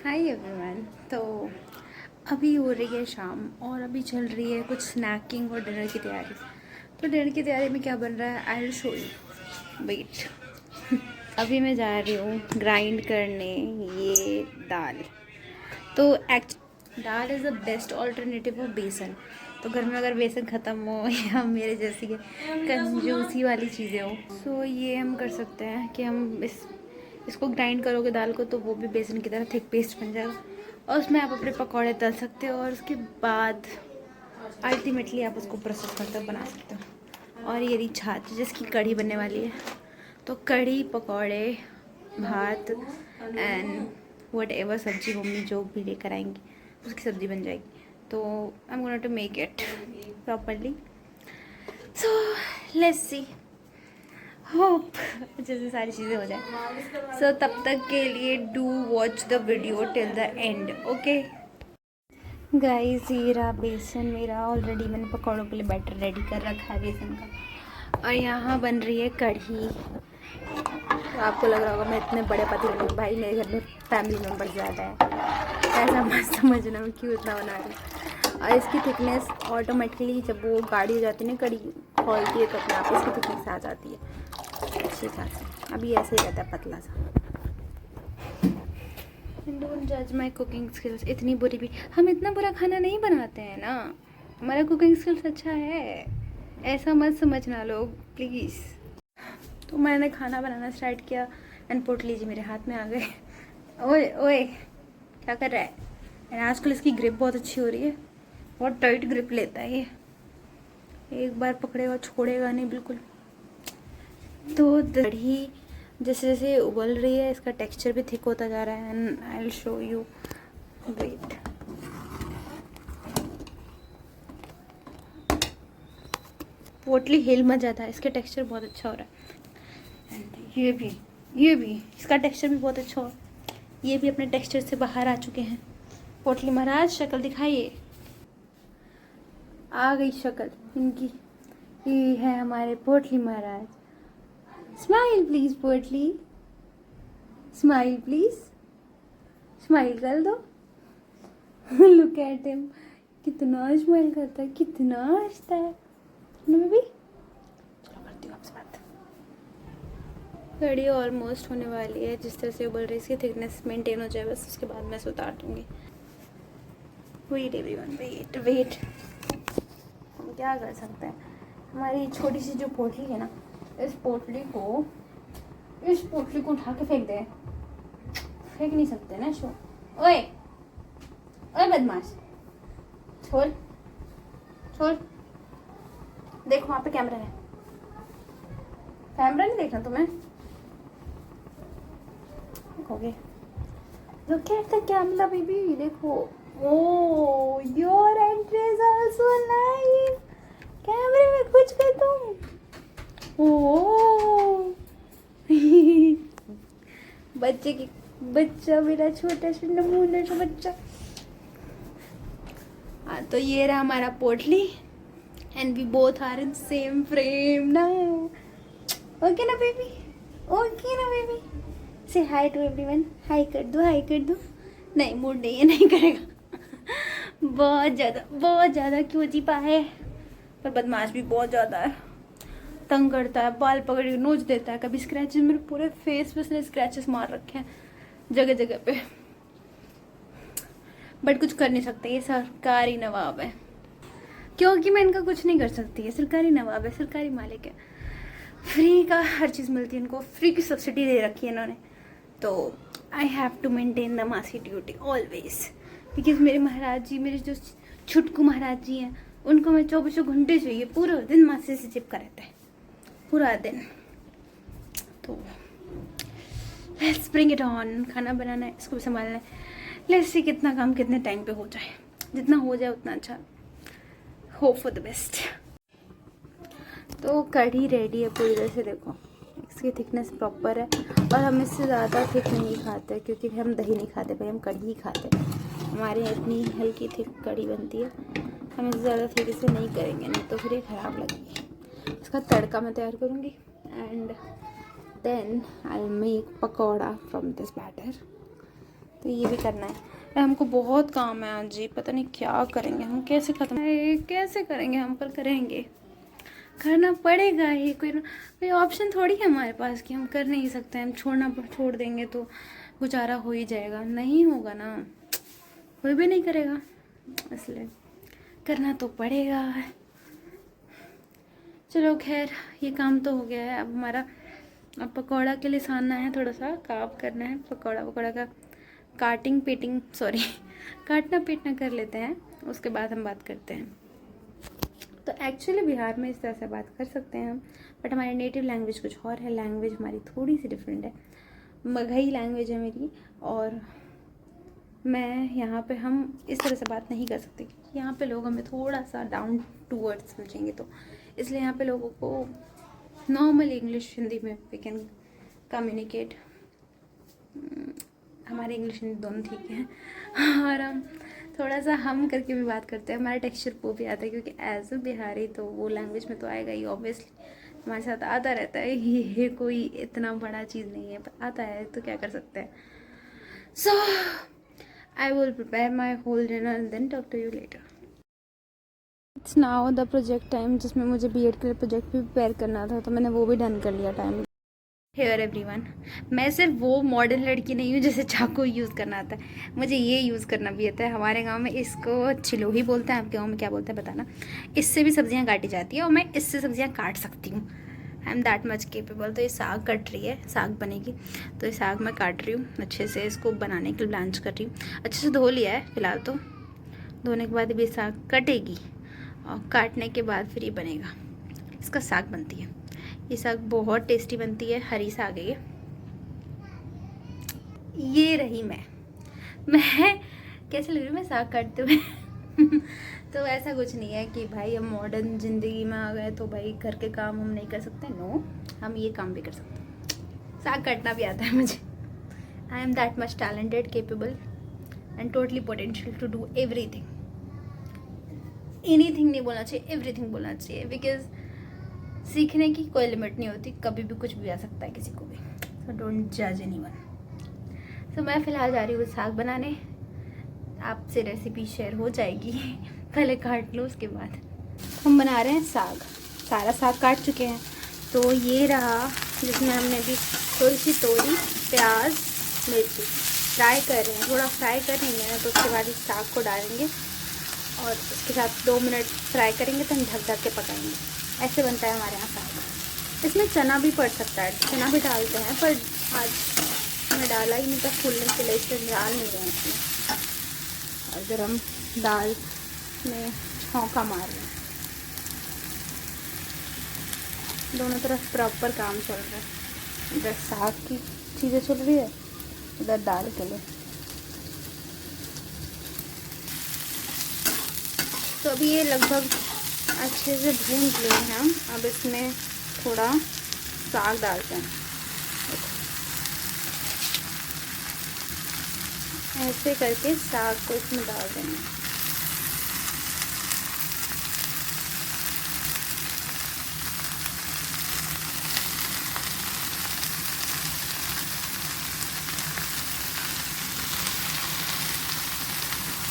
Hi everyone. तो अभी हो रही है शाम और अभी चल रही है कुछ स्नैकिंग और डिनर की तैयारी। तो डिनर की तैयारी में क्या बन रहा है, I will show you, wait. अभी मैं जा रही हूँ ग्राइंड करने ये दाल। तो dal is the best alternative of besan. तो घर में अगर बेसन ख़त्म हो या मेरे जैसी कंजूसी वाली चीज़ें हो, सो ये हम कर सकते हैं कि हम इसको ग्राइंड करोगे दाल को तो वो भी बेसन की तरह थिक पेस्ट बन जाएगा और उसमें आप अपने पकौड़े तल सकते हो और उसके बाद अल्टीमेटली आप उसको प्रोसेस करते हो, बना सकते हो। और ये रही छाछ जिसकी कढ़ी बनने वाली है। तो कढ़ी, पकौड़े, भात एंड वट एवर सब्जी मम्मी जो भी लेकर आएंगी उसकी सब्ज़ी बन जाएगी। तो I am gonna to make it properly, so let's see, hope जैसे सारी चीज़ें हो जाए। सो तब तक के लिए do watch the video till the end, okay guys. ये रहा बेसन मेरा, ऑलरेडी मैंने पकौड़ों के लिए बैटर रेडी कर रखा है बेसन का। और यहाँ बन रही है कढ़ी। तो आपको लग रहा होगा मैं इतने बड़े पतीले में, भाई मेरे घर में फैमिली मेम्बर ज़्यादा है, ऐसा मत समझना मैं क्यों इतना बना रही हूँ। और इसकी थिकनेस ऑटोमेटिकली जब वो गाढ़ी हो जाती है ना, कढ़ी खोलती है तो अपने आप इसकी थिकनेस आ जाती है अच्छी खासी। अभी ऐसे ही रहता है पतला सा। डोंट जज माई कुकिंग स्किल्स। इतनी बुरी भी, हम इतना बुरा खाना नहीं बनाते हैं ना, हमारा कुकिंग स्किल्स अच्छा है, ऐसा मत समझना लोग प्लीज़। तो मैंने खाना बनाना स्टार्ट किया एंड पोटली जी मेरे हाथ में आ गए। ओए ओए क्या कर रहा है? एंड आजकल इसकी ग्रिप बहुत अच्छी हो रही है, बहुत टाइट ग्रिप लेता है ये, एक बार पकड़ेगा छोड़ेगा नहीं बिल्कुल। तो दही जैसे जैसे उबल रही है इसका टेक्सचर भी थिक होता जा रहा है and I will show you, wait. Potli हिल मत जाता है, इसके टेक्सचर बहुत अच्छा हो रहा है। एंड ये भी इसका टेक्सचर भी बहुत अच्छा हो रहा है, ये भी अपने टेक्सचर से बाहर आ चुके हैं। पोटली महाराज शक्ल दिखाइए, आ गई शक्ल इनकी, ये है हमारे पोटली महाराज। स्माइल प्लीज पोटली, स्माइल प्लीज, स्माइल कर दो। लुक एट हिम, कितना स्माइल करता है, कितना हंसता है ना बेबी। चलो करती हूँ आपसे बात। कड़ी ऑलमोस्ट होने वाली है, जिस तरह से उबल रही है इसकी थिकनेस मेंटेन हो जाए बस, उसके बाद मैं इसे उतार दूँगी। Wait everyone, wait wait. हम क्या कर सकते हैं, हमारी छोटी सी जो पोटली है ना, इस पोटली को उठा के फेंक दे, फेंक नहीं सकते ना शो। ओए ओए बदमाश, छोड़ छोड़, देखो वहाँ पे कैमरा है, कैमरा नहीं देखना तुम्हें, देखोगे। Look at the camera baby, देखो। Oh your entry is also live, कैमरे में कुछ कर तुम। ओ बच्चा मेरा छोटा सा नमूना सा बच्चा। हाँ तो ये रहा हमारा Potli and we both are in same frame now, okay ना बेबी, ओके ना baby. Say hi to everyone, हाय कर दो, हाय कर दो। नहीं मूड नहीं है, नहीं करेगा। बहुत ज़्यादा क्यों जीपा है, पर बदमाश भी बहुत ज़्यादा है, तंग करता है, बाल पकड़ के नोच देता है, कभी स्क्रैचेस, मेरे पूरे फेस पे उसने स्क्रैचेस मार रखे हैं जगह जगह पे। बट कुछ कर नहीं सकते, ये सरकारी नवाब है, क्योंकि मैं इनका कुछ नहीं कर सकती है, सरकारी नवाब है, सरकारी मालिक है, फ्री का हर चीज़ मिलती है इनको, फ्री की सब्सिडी दे रखी है इन्होंने। तो I have to maintain the masi duty always, because मेरे महाराज जी, मेरे जो छुटकू महाराज जी हैं, उनको मैं 24 घंटे चाहिए, पूरा दिन मासी से चिपका रहता है पूरा दिन। तो लेट्स ब्रिंग इट ऑन, खाना बनाना है, इसको भी संभालना है, लेट्स सी कितना काम कितने टाइम पे हो जाए, जितना हो जाए उतना अच्छा, होप फॉर द बेस्ट। तो कढ़ी रेडी है पूरी तरह से, देखो इसकी थिकनेस प्रॉपर है, और हम इससे ज़्यादा थिक नहीं खाते क्योंकि हम दही नहीं खाते भाई, हम कढ़ी ही खाते हैं। हमारे यहाँ इतनी हल्की थिक कढ़ी बनती है, हम इससे ज़्यादा थिक इसे नहीं करेंगे, नहीं तो फिर ये ख़राब लगेगी। इसका तड़का मैं तैयार करूँगी and then I make pakoda from this batter. तो ये भी करना है। हमको बहुत काम है आज जी, पता नहीं क्या करेंगे हम, कैसे ख़त्म कैसे करेंगे हम, पर करेंगे, करना पड़ेगा ही। कोई ऑप्शन थोड़ी है हमारे पास कि हम कर नहीं सकते। हम छोड़ देंगे तो गुजारा हो ही जाएगा, नहीं होगा ना, कोई भी नहीं करेगा, इसलिए करना तो पड़ेगा। चलो खैर, ये काम तो हो गया है। अब हमारा पकौड़ा के लिए सानना है, थोड़ा सा काम करना है। पकौड़ा का काटना पीटना कर लेते हैं, उसके बाद हम बात करते हैं। तो एक्चुअली बिहार में इस तरह से बात कर सकते हैं हम, बट हमारी नेटिव लैंग्वेज कुछ और है। लैंग्वेज हमारी थोड़ी सी डिफरेंट है, मगही लैंग्वेज है मेरी, और मैं यहाँ पे हम इस तरह से बात नहीं कर सकते क्योंकि यहाँ पे लोग हमें थोड़ा सा डाउन टू अर्थ समझेंगे, तो इसलिए यहाँ पे लोगों को नॉर्मल इंग्लिश हिंदी में वी कैन कम्युनिकेट। हमारी इंग्लिश हिंदी दोनों ठीक है, और हम थोड़ा सा हम करके भी बात करते हैं। हमारा टेक्सचर वो भी आता है क्योंकि एज अ बिहारी तो वो लैंग्वेज में तो आएगा ही, ऑब्वियसली हमारे साथ आता रहता है। ये कोई इतना बड़ा चीज़ नहीं है, पर आता है तो क्या कर सकते हैं। So I will prepare my whole dinner and then talk to you later. It's now the project time, जिसमें मुझे बीएड के लिए प्रोजेक्ट भी प्रिपेयर करना था, तो मैंने वो भी डन कर लिया टाइम। हेयर एवरीवन, मैं सिर्फ वो मॉडर्न लड़की नहीं हूँ जिसे चाकू यूज़ करना आता है, मुझे ये यूज़ करना भी आता है। हमारे गांव में इसको छिलोही बोलते हैं, आपके गांव में क्या बोलते हैं बताना। इससे भी सब्जियां काटी जाती है और मैं इससे सब्जियां काट सकती हूँ। आई एम दैट मच केपेबल। तो ये साग कट रही है, साग बनेगी, तो ये साग मैं काट रही हूँ अच्छे से। इसको बनाने के लिए ब्लांच कर रही हूँ, अच्छे से धो लिया है फिलहाल। तो धोने के बाद भी साग कटेगी और काटने के बाद फिर ये बनेगा, इसका साग बनती है। ये साग बहुत टेस्टी बनती है, हरी साग है ये रही मैं कैसे लग रही हूँ मैं साग काटते हुए तो ऐसा कुछ नहीं है कि भाई हम मॉडर्न ज़िंदगी में आ गए तो भाई घर के काम हम नहीं कर सकते। नो, हम ये काम भी कर सकते हैं, साग काटना भी आता है मुझे। I am that much talented, capable and totally potential to do everything. Anything नहीं बोलना चाहिए, एवरीथिंग बोलना चाहिए, बिकॉज सीखने की कोई लिमिट नहीं होती, कभी भी कुछ भी आ सकता है किसी को भी। सो डोंट जज एनीवन। सो मैं फ़िलहाल जा रही हूँ साग बनाने, आपसे रेसिपी शेयर हो जाएगी पहले काट लो, उसके बाद हम बना रहे हैं साग। सारा साग काट चुके हैं, तो ये रहा जिसमें हमने भी थोड़ी सी तोरी, प्याज, मिर्ची फ्राई कर रहे हैं। थोड़ा फ्राई करेंगे ना तो उसके बाद इस साग को डालेंगे और उसके साथ 2 मिनट फ्राई करेंगे, तो हम ढक ढक के पकाएंगे। ऐसे बनता है हमारे यहाँ साग। इसमें चना भी पड़ सकता है, चना भी डालते हैं, पर आज मैं डाला ही नहीं था फूलने के लिए, इसलिए डाल नहीं रहे हैं इसमें। और इधर हम दाल में छौंका मार रहे हैं, दोनों तरफ प्रॉपर काम चल रहा है। इधर साग की चीज़ें चल रही है, इधर दाल के लिए। तो अभी ये लगभग अच्छे से भून लिए हैं हम। अब इसमें थोड़ा साग डालते हैं, ऐसे करके साग को इसमें डाल देंगे।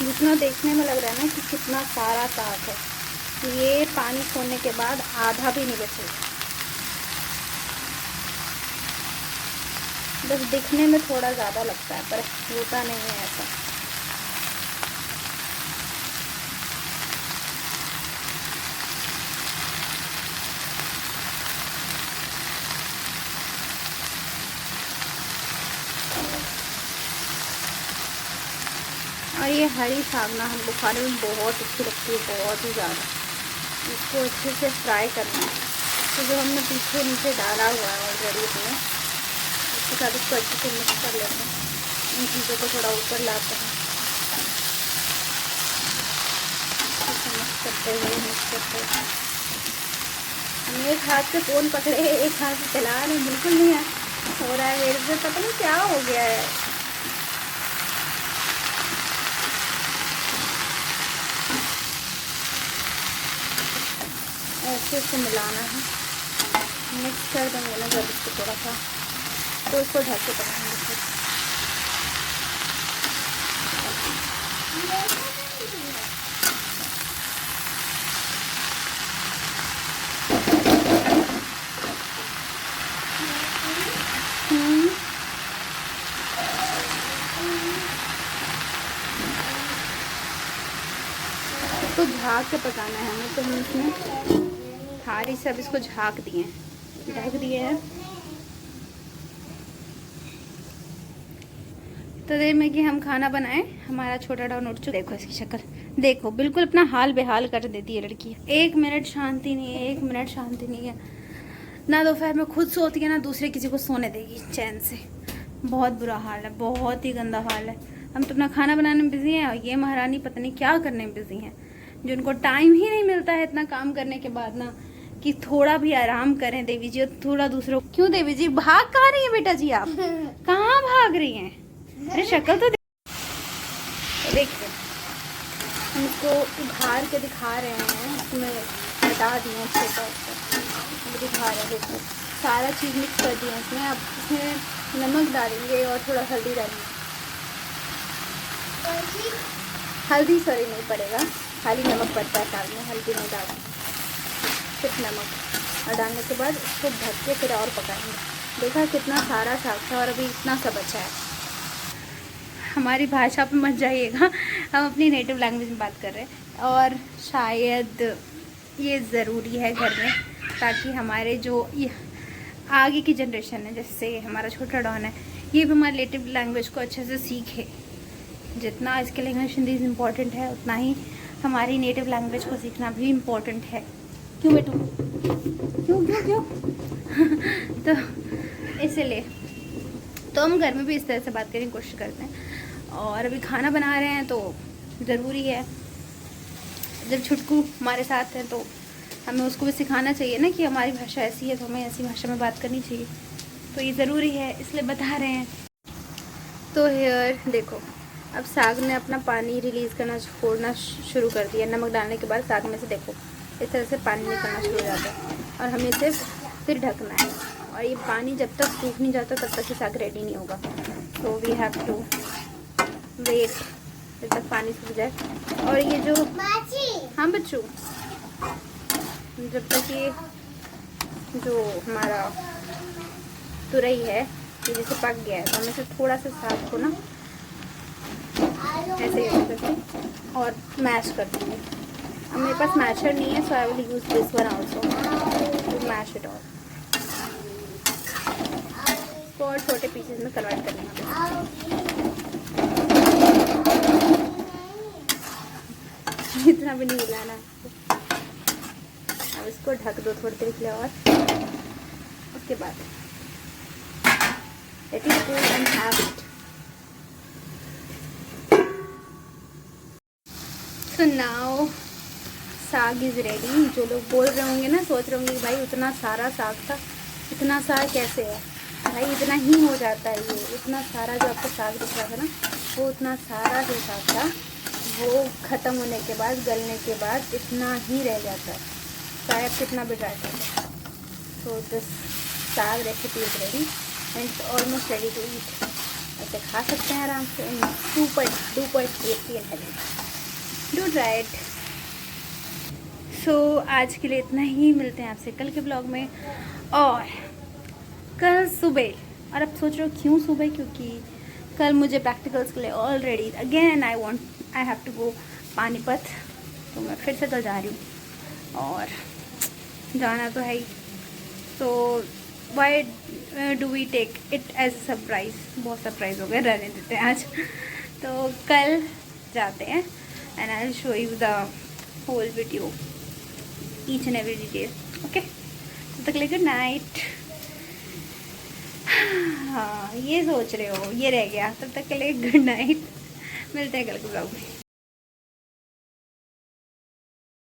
जितना देखने में लग रहा है ना कि कितना सारा साग है, ये पानी छोड़ने के बाद आधा भी नहीं बचेगा। बस दिखने में थोड़ा ज़्यादा लगता है, पर होता नहीं है ऐसा। और ये हरी साग ना हमको खाने में बहुत अच्छी लगती है, बहुत ही ज़्यादा। इसको अच्छे से फ्राई करना है, तो जो हमने पीछे नीचे डाला हुआ है ऑलरेडी इसमें, उसके साथ इसको अच्छे से मिक्स कर लेते हैं। इन चीज़ों को थोड़ा ऊपर लाते हैं, मिक्स करते हुए हम एक हाथ से फ़ोन पकड़े, एक हाथ से चला रहे, बिल्कुल नहीं हो रहा है मेरे से, पता नहीं क्या हो गया है। ऐसे से मिलाना है, मिक्स कर देंगे ना जब इसको थोड़ा सा, तो इसको ढक के पकाएंगे फिर। इसको झाँक के पकाना है हमें, तो हम इसमें हारी से अब इसको झाँक दिए हैं, ढक दिए हैं। तो देर में कि हम खाना बनाएं, हमारा छोटा डॉन उठ चुका। देखो इसकी शक्ल, देखो बिल्कुल अपना हाल बेहाल कर देती है लड़की। 1 मिनट शांति नहीं है, 1 मिनट शांति नहीं है। ना दोपहर में खुद सोती है, ना दूसरे किसी को सोने देगी चैन से। बहुत बुरा हाल है, बहुत ही गंदा हाल है। हम तो अपना खाना बनाने में बिजी हैं और ये महारानी पता नहीं क्या करने में बिजी हैं, जो उनको टाइम ही नहीं मिलता है इतना काम करने के बाद ना, कि थोड़ा भी आराम करें देवी जी, और थोड़ा दूसरों। क्यों देवी जी भाग कहाँ रही है बेटा जी, आप कहाँ भाग रही हैं? अरे शक्ल तो देखिए, हम इसको उभार के दिखा रहे हैं, इसमें हटा दिए अच्छे तौर पर दिखा रहे हैं। देखो सारा चीज़ मिक्स कर दिया इसमें। अब इसमें नमक डालेंगे और थोड़ा हल्दी डालेंगे। हल्दी सॉरी नहीं पड़ेगा, खाली नमक पड़ता है साग में, हल्दी नहीं डालना, सिर्फ नमक। और डालने के बाद इसको ढक के फिर और पकाएंगे। देखा कितना सारा साग था और अभी इतना सा बचा है। हमारी भाषा पे मत जाइएगा, हम अपनी नेटिव लैंग्वेज में बात कर रहे हैं। और शायद ये ज़रूरी है घर में, ताकि हमारे जो ये आगे की जनरेशन है, जैसे हमारा छोटा डॉन है, ये भी हमारी नेटिव लैंग्वेज को अच्छे से सीखे। जितना इसके लिए इंग्लिश हिंदी इम्पॉर्टेंट है, उतना ही हमारी नेटिव लैंग्वेज को सीखना भी इम्पॉर्टेंट है। क्यों बेटू, क्यों क्यों क्यों तो इसीलिए तो हम घर में भी इस तरह से बात करने की कोशिश करते हैं। और अभी खाना बना रहे हैं तो ज़रूरी है, जब छुटकू हमारे साथ है तो हमें उसको भी सिखाना चाहिए ना कि हमारी भाषा ऐसी है तो हमें ऐसी भाषा में बात करनी चाहिए। तो ये ज़रूरी है, इसलिए बता रहे हैं। तो हेयर देखो, अब साग ने अपना पानी रिलीज़ करना छोड़ना शुरू कर दिया। नमक डालने के बाद साग में से देखो इस तरह से पानी निकलना शुरू हो जाता है, और हमें इसे फिर ढकना है। और ये पानी जब तक सूख नहीं जाता तब तक ये साग रेडी नहीं होगा। तो वी हैव टू वेट जब तक पानी सूख जाए। और ये जो हाँ बच्चों, जब तक ये जो हमारा तुरई है ये जैसे पक गया है, तो हमें से थोड़ा सा साग को ना ऐसे करके और मैश कर देंगे। अब मेरे पास मैशर नहीं है, so I will use this one also to mash it all. इसको और छोटे पीसेस में कन्वर्ट करना, इतना भी नहीं हिलाना। अब इसको ढक दो थोड़ी देर के लिए, और उसके बाद let it cool and have it. So now साग इज़ रेडी। जो लोग बोल रहे होंगे ना, सोच रहे होंगे कि भाई उतना सारा साग था, इतना साग कैसे है? भाई इतना ही हो जाता है। ये इतना सारा जो आपको साग दिख रहा था ना, वो उतना सारा जो साग था वो ख़त्म होने के बाद, गलने के बाद इतना ही रह जाता है, चाहे आप कितना भी ट्राई करें। So this saag recipe is ready and almost ready to eat. ऐसे खा सकते हैं आराम से, super duper tasty and healthy. Do try it. So आज के लिए इतना ही, मिलते हैं आपसे कल के ब्लॉग में। और कल सुबह, और अब सोच रहे हो क्यों सुबह, क्योंकि कल मुझे प्रैक्टिकल्स के लिए already again I have to go Panipat. तो मैं फिर से कल जा रही हूँ और जाना तो है ही। तो why do we take it as a surprise? बहुत सरप्राइज़ हो गया, रहने देते हैं आज। तो कल जाते हैं and I will show you the whole video, each and every detail. Okay, तब तक ले गुड नाइट। हाँ ये सोच रहे हो ये रह गया, तब तक के लिए गुड नाइट। मिलते हैं कल के ब्लॉग में।